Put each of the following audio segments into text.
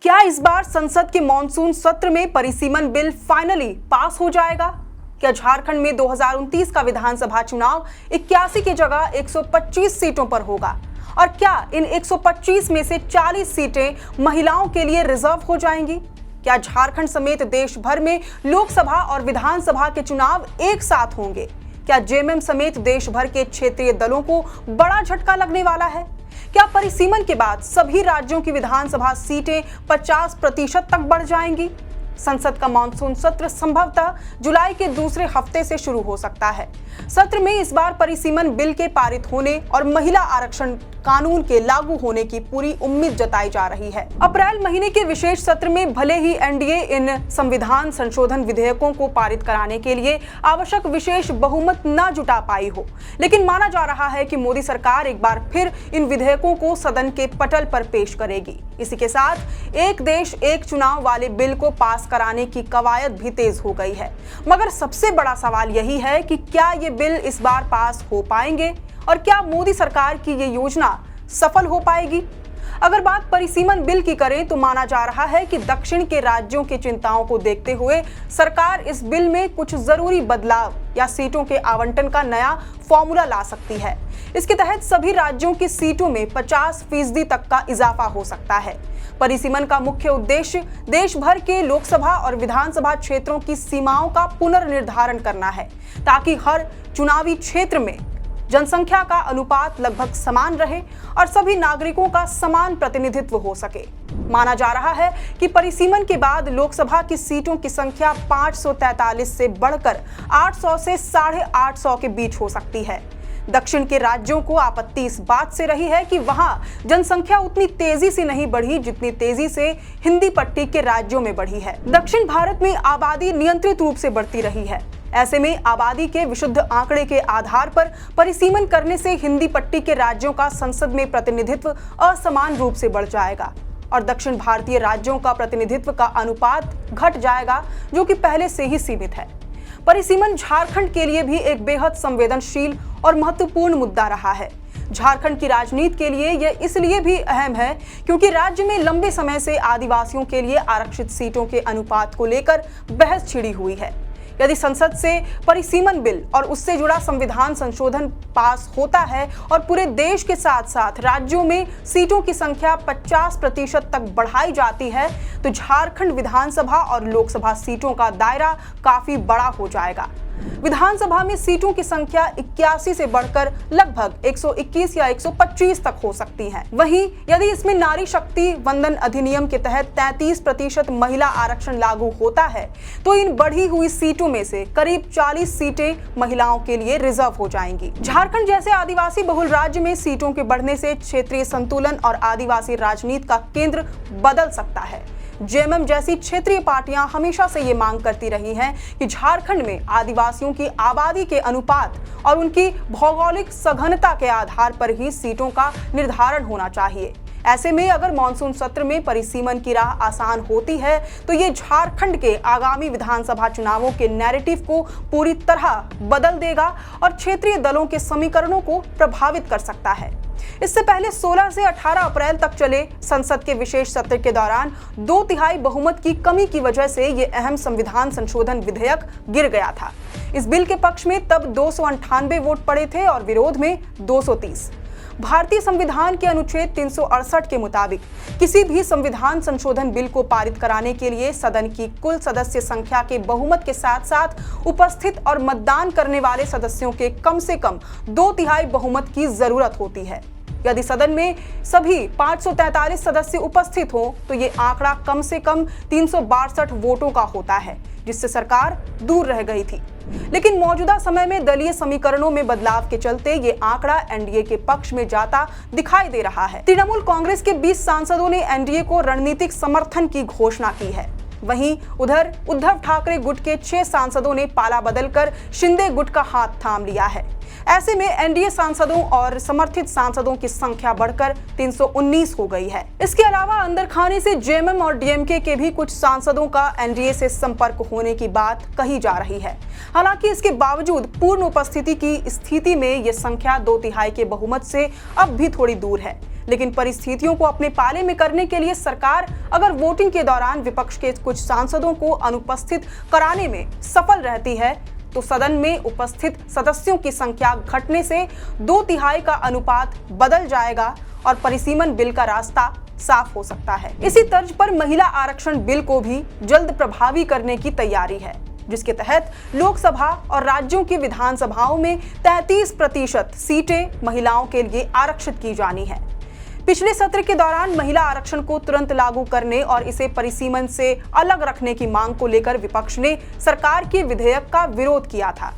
क्या इस बार संसद के मॉनसून सत्र में परिसीमन बिल फाइनली पास हो जाएगा? क्या झारखंड में 2029 का विधानसभा चुनाव 81 की जगह 125 सीटों पर होगा? और क्या इन 125 में से 40 सीटें महिलाओं के लिए रिजर्व हो जाएंगी? क्या झारखंड समेत देश भर में लोकसभा और विधानसभा के चुनाव एक साथ होंगे? क्या जेएमएम समेत देश भर के क्षेत्रीय दलों को बड़ा झटका लगने वाला है? क्या परिसीमन के बाद सभी राज्यों की विधानसभा सीटें 50% तक बढ़ जाएंगी? संसद का मानसून सत्र संभवतः जुलाई के दूसरे हफ्ते से शुरू हो सकता है। सत्र में इस बार परिसीमन बिल के पारित होने और महिला आरक्षण कानून के लागू होने की पूरी उम्मीद जताई जा रही है। अप्रैल महीने के विशेष सत्र में भले ही एनडीए इन संविधान संशोधन विधेयकों को पारित कराने के लिए आवश्यक विशेष बहुमत न जुटा पाई हो, लेकिन माना जा रहा है कि मोदी सरकार एक बार फिर इन विधेयकों को सदन के पटल पर पेश करेगी। इसी के साथ एक देश एक चुनाव वाले बिल को पास कराने की कवायद भी तेज हो गई है। मगर सबसे बड़ा सवाल यही है कि क्या ये बिल इस बार पास हो पाएंगे और क्या मोदी सरकार की ये योजना सफल हो पाएगी? अगर बात परिसीमन बिल की करें तो माना जा रहा है कि दक्षिण के राज्यों की चिंताओं को देखते हुए सरकार इस बिल में कुछ जरूरी बदलाव या सीटों के आवंटन का नया फॉर्मूला ला सकती है। इसके तहत सभी राज्यों की सीटों में 50% तक का इजाफा हो सकता है। परिसीमन का मुख्य उद्देश्य देश भर के लोकसभा और विधानसभा क्षेत्रों की सीमाओं का पुनर्निर्धारण करना है, ताकि हर चुनावी क्षेत्र में जनसंख्या का अनुपात लगभग समान रहे और सभी नागरिकों का समान प्रतिनिधित्व हो सके। माना जा रहा है कि परिसीमन के बाद लोकसभा की सीटों की संख्या 543 से बढ़कर 800 से 850 के बीच हो सकती है। दक्षिण के राज्यों को आपत्ति इस बात से रही है कि वहां जनसंख्या उतनी तेजी से नहीं बढ़ी जितनी तेजी से हिंदी पट्टी के राज्यों में बढ़ी है। दक्षिण भारत में आबादी नियंत्रित रूप से बढ़ती रही है। ऐसे में आबादी के विशुद्ध आंकड़े के आधार पर परिसीमन करने से हिंदी पट्टी के राज्यों का संसद में प्रतिनिधित्व असमान रूप से बढ़ जाएगा और दक्षिण भारतीय राज्यों का प्रतिनिधित्व का अनुपात घट जाएगा, जो कि पहले से ही सीमित है। परिसीमन झारखंड के लिए भी एक बेहद संवेदनशील और महत्वपूर्ण मुद्दा रहा है। झारखंड की राजनीति के लिए यह इसलिए भी अहम है क्योंकि राज्य में लंबे समय से आदिवासियों के लिए आरक्षित सीटों के अनुपात को लेकर बहस छिड़ी हुई है। यदि संसद से परिसीमन बिल और उससे जुड़ा संविधान संशोधन पास होता है और पूरे देश के साथ साथ राज्यों में सीटों की संख्या 50% तक बढ़ाई जाती है तो झारखंड विधानसभा और लोकसभा सीटों का दायरा काफी बड़ा हो जाएगा। विधानसभा में सीटों की संख्या 81 से बढ़कर लगभग 121 या 125 तक हो सकती है। वहीं यदि इसमें नारी शक्ति वंदन अधिनियम के तहत 33% महिला आरक्षण लागू होता है तो इन बढ़ी हुई सीटों में से करीब 40 सीटें महिलाओं के लिए रिजर्व हो जाएंगी। झारखंड जैसे आदिवासी बहुल राज्य में सीटों के बढ़ने से क्षेत्रीय संतुलन और आदिवासी राजनीति का केंद्र बदल सकता है। जेएमएम जैसी क्षेत्रीय पार्टियां हमेशा से ये मांग करती रही हैं कि झारखंड में आदिवासियों की आबादी के अनुपात और उनकी भौगोलिक सघनता के आधार पर ही सीटों का निर्धारण होना चाहिए। ऐसे में अगर मानसून सत्र में परिसीमन की राह आसान होती है तो ये झारखंड के आगामी विधानसभा चुनावों के नैरेटिव को पूरी तरह बदल देगा और क्षेत्रीय दलों के समीकरणों को प्रभावित कर सकता है। इससे पहले 16 से 18 अप्रैल तक चले संसद के विशेष सत्र के दौरान 2/3 बहुमत की कमी की वजह से ये अहम संविधान संशोधन विधेयक गिर गया था। इस बिल के पक्ष में तब 298 वोट पड़े थे और विरोध में 230। भारतीय संविधान के अनुच्छेद 368 के मुताबिक किसी भी संविधान संशोधन बिल को पारित कराने के लिए सदन की कुल सदस्य संख्या के बहुमत के साथ साथ उपस्थित और मतदान करने वाले सदस्यों के कम से कम 2/3 बहुमत की जरूरत होती है। यदि सदन में सभी 543 सदस्य उपस्थित हो तो ये आंकड़ा कम से कम 362 वोटों का होता है, जिससे सरकार दूर रह गई थी। लेकिन मौजूदा समय में दलीय समीकरणों में बदलाव के चलते ये आंकड़ा एनडीए के पक्ष में जाता दिखाई दे रहा है। तृणमूल कांग्रेस के 20 सांसदों ने एनडीए को रणनीतिक समर्थन की घोषणा की है। वहीं उधर उद्धव ठाकरे गुट के 6 सांसदों ने पाला बदलकर शिंदे गुट का हाथ थाम लिया है। ऐसे में एनडीए सांसदों और समर्थित सांसदों की संख्या बढ़कर 319 हो गई है। इसके अलावा अंदर खाने से जेएमएम और डीएमके के भी कुछ सांसदों का एनडीए से संपर्क होने की बात कही जा रही है। हालांकि इसके बावजूद पूर्ण उपस्थिति की स्थिति में यह संख्या 2/3 के बहुमत से अब भी थोड़ी दूर है। लेकिन परिस्थितियों को अपने पाले में करने के लिए सरकार अगर वोटिंग के दौरान विपक्ष के कुछ सांसदों को अनुपस्थित कराने में सफल रहती है तो सदन में उपस्थित सदस्यों की संख्या घटने से 2/3 का अनुपात बदल जाएगा और परिसीमन बिल का रास्ता साफ हो सकता है। इसी तर्ज पर महिला आरक्षण बिल को भी जल्द प्रभावी करने की तैयारी है, जिसके तहत लोकसभा और राज्यों की विधानसभाओं में 33% सीटें महिलाओं के लिए आरक्षित की जानी है। पिछले सत्र के दौरान महिला आरक्षण को तुरंत लागू करने और इसे परिसीमन से अलग रखने की मांग को लेकर विपक्ष ने सरकार के विधेयक का विरोध किया था।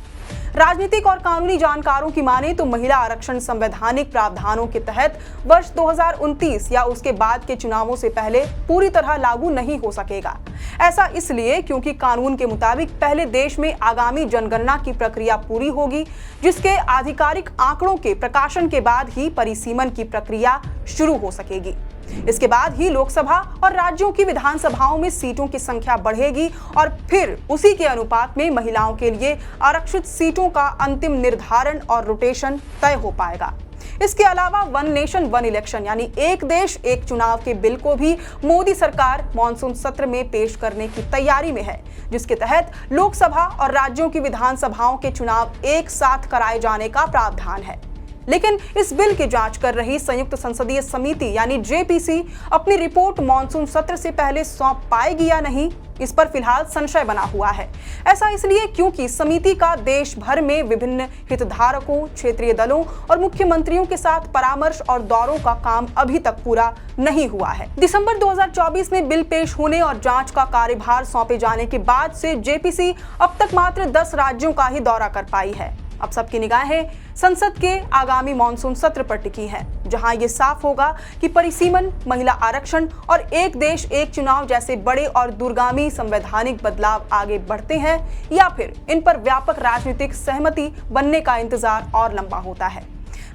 राजनीतिक और कानूनी जानकारों की माने तो महिला आरक्षण संवैधानिक प्रावधानों के तहत वर्ष 2029 या उसके बाद के चुनावों से पहले पूरी तरह लागू नहीं हो सकेगा। ऐसा इसलिए क्योंकि कानून के मुताबिक पहले देश में आगामी जनगणना की प्रक्रिया पूरी होगी, जिसके आधिकारिक आंकड़ों के प्रकाशन के बाद ही परिसीमन की प्रक्रिया शुरू हो सकेगी। इसके बाद ही लोकसभा और राज्यों की विधानसभाओं में सीटों की संख्या बढ़ेगी और फिर उसी के अनुपात में महिलाओं के लिए आरक्षित सीटों का अंतिम निर्धारण और रोटेशन तय हो पाएगा। इसके अलावा वन नेशन वन इलेक्शन यानी एक देश एक चुनाव के बिल को भी मोदी सरकार मॉनसून सत्र में पेश करने की तैयारी में है, जिसके तहत लोकसभा और राज्यों की विधानसभाओं के चुनाव एक साथ कराए जाने का प्रावधान है। लेकिन इस बिल की जांच कर रही संयुक्त संसदीय समिति यानी जेपीसी अपनी रिपोर्ट मॉनसून सत्र से पहले सौंप पाएगी या नहीं, इस पर फिलहाल संशय बना हुआ है। ऐसा इसलिए क्योंकि समिति का देश भर में विभिन्न हितधारकों, क्षेत्रीय दलों और मुख्यमंत्रियों के साथ परामर्श और दौरों का काम अभी तक पूरा नहीं हुआ है। दिसंबर 2024 में बिल पेश होने और जांच का कार्यभार सौंपे जाने के बाद से जेपीसी अब तक मात्र 10 राज्यों का ही दौरा कर पाई है। अब सबकी निगाहें संसद के आगामी मॉनसून सत्र पर टिकी है, जहां ये साफ होगा कि परिसीमन, महिला आरक्षण और एक देश एक चुनाव जैसे बड़े और दूरगामी संवैधानिक बदलाव आगे बढ़ते हैं या फिर इन पर व्यापक राजनीतिक सहमति बनने का इंतजार और लंबा होता है।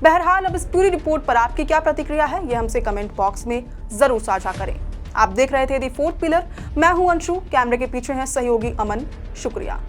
बहरहाल अब इस पूरी रिपोर्ट पर आपकी क्या प्रतिक्रिया है, ये हमसे कमेंट बॉक्स में जरूर साझा करें। आप देख रहे थे द फोर्थ पिलर। मैं हूं अंशु, कैमरे के पीछे है सहयोगी अमन। शुक्रिया।